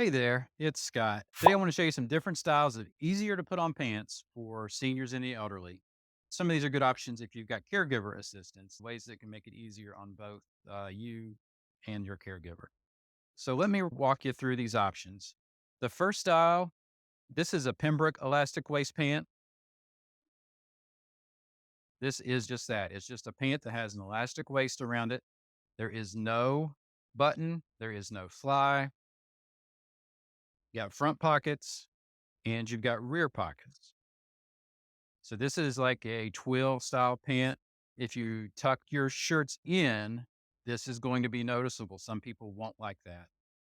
Hey there, it's Scott. Today I want to show you some different styles of easier to put on pants for seniors and the elderly. Some of these are good options if you've got caregiver assistance, ways that can make it easier on both you and your caregiver. So let me walk you through these options. The first style, this is a Pembrook elastic waist pant. This is just that. It's just a pant that has an elastic waist around it. There is no button, there is no fly. You got front pockets and you've got rear pockets. So this is like a twill style pant. If you tuck your shirts in, this is going to be noticeable. Some people won't like that.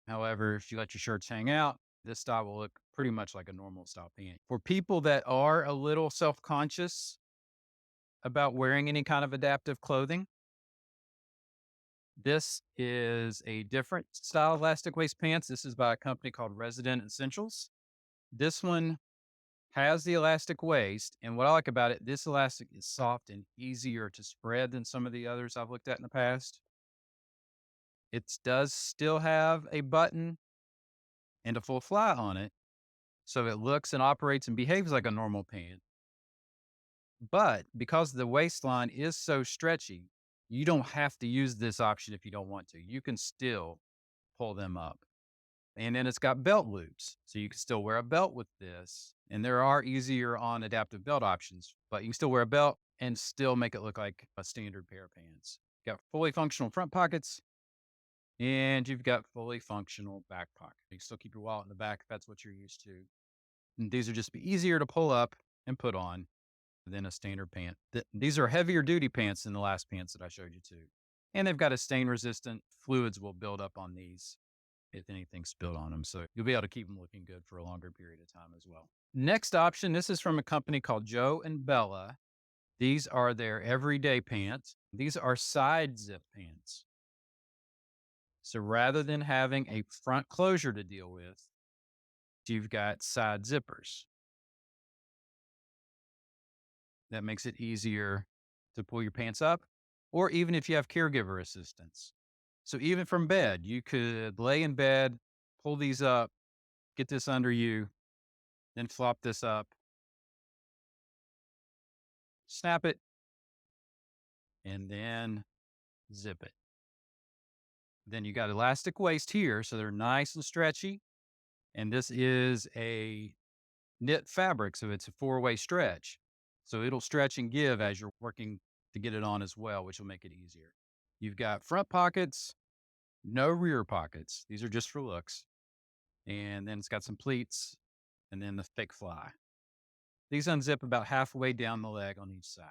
However, if you let your shirts hang out, this style will look pretty much like a normal style pant. For people that are a little self conscious about wearing any kind of adaptive clothing, this is a different style elastic waist pants. This is by a company called Resident Essentials. This one has the elastic waist, and what I like about it, this elastic is soft and easier to spread than some of the others I've looked at in the past. It does still have a button and a full fly on it, so it looks and operates and behaves like a normal pant. But because the waistline is so stretchy, you don't have to use this option if you don't want to. You can still pull them up. And then it's got belt loops. So you can still wear a belt with this. And there are easier on adaptive belt options, but you can still wear a belt and still make it look like a standard pair of pants. Got fully functional front pockets and you've got fully functional back pocket. You can still keep your wallet in the back if that's what you're used to. And these are just be easier to pull up and put on than a standard pant. These are heavier duty pants than the last pants that I showed you too. And they've got a stain resistant fluids will build up on these if anything's spilled on them. So you'll be able to keep them looking good for a longer period of time as well. Next option, this is from a company called Joe and Bella. These are their everyday pants. These are side zip pants. So rather than having a front closure to deal with, you've got side zippers. That makes it easier to pull your pants up, or even if you have caregiver assistance. So even from bed, you could lay in bed, pull these up, get this under you, then flop this up, snap it, and then zip it. Then you got elastic waist here, so they're nice and stretchy. And this is a knit fabric, so it's a four-way stretch. So it'll stretch and give as you're working to get it on as well, which will make it easier. You've got front pockets, no rear pockets. These are just for looks. And then it's got some pleats and then the fake fly. These unzip about halfway down the leg on each side.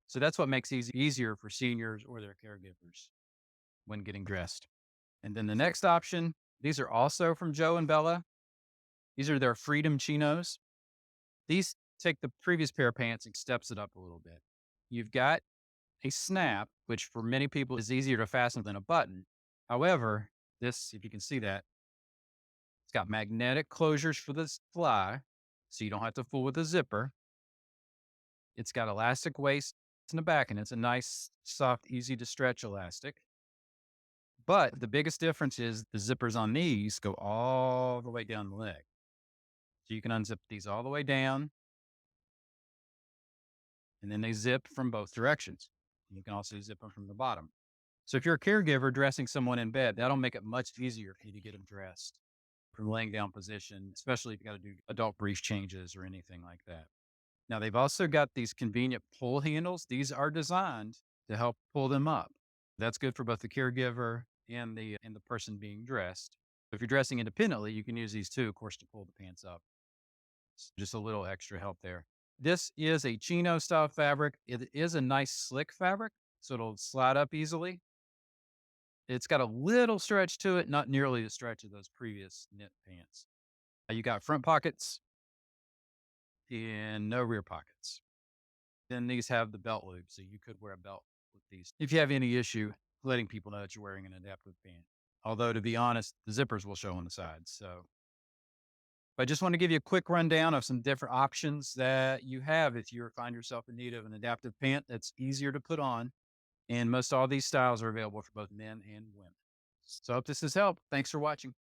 So that's what makes these easier for seniors or their caregivers when getting dressed. And then the next option, these are also from Joe and Bella. These are their Freedom Chinos. These take the previous pair of pants and steps it up a little bit. You've got a snap, which for many people is easier to fasten than a button. However, this, if you can see that, it's got magnetic closures for this fly, so you don't have to fool with the zipper. It's got elastic waist in the back, and it's a nice, soft, easy to stretch elastic. But the biggest difference is the zippers on these go all the way down the leg. So you can unzip these all the way down and then they zip from both directions. You can also zip them from the bottom. So if you're a caregiver dressing someone in bed, that'll make it much easier for you to get them dressed from laying down position, especially if you got to do adult brief changes or anything like that. Now they've also got these convenient pull handles. These are designed to help pull them up. That's good for both the caregiver and the person being dressed. If you're dressing independently, you can use these too, of course, to pull the pants up. Just a little extra help there. This is a chino style fabric. It is a nice slick fabric, so it'll slide up easily. It's got a little stretch to it, not nearly the stretch of those previous knit pants. You got front pockets and no rear pockets. Then these have the belt loop, so you could wear a belt with these if you have any issue letting people know that you're wearing an adaptive pant. Although, to be honest, the zippers will show on the sides. So, but I just want to give you a quick rundown of some different options that you have if you find yourself in need of an adaptive pant that's easier to put on. And most all these styles are available for both men and women. So I hope this has helped. Thanks for watching.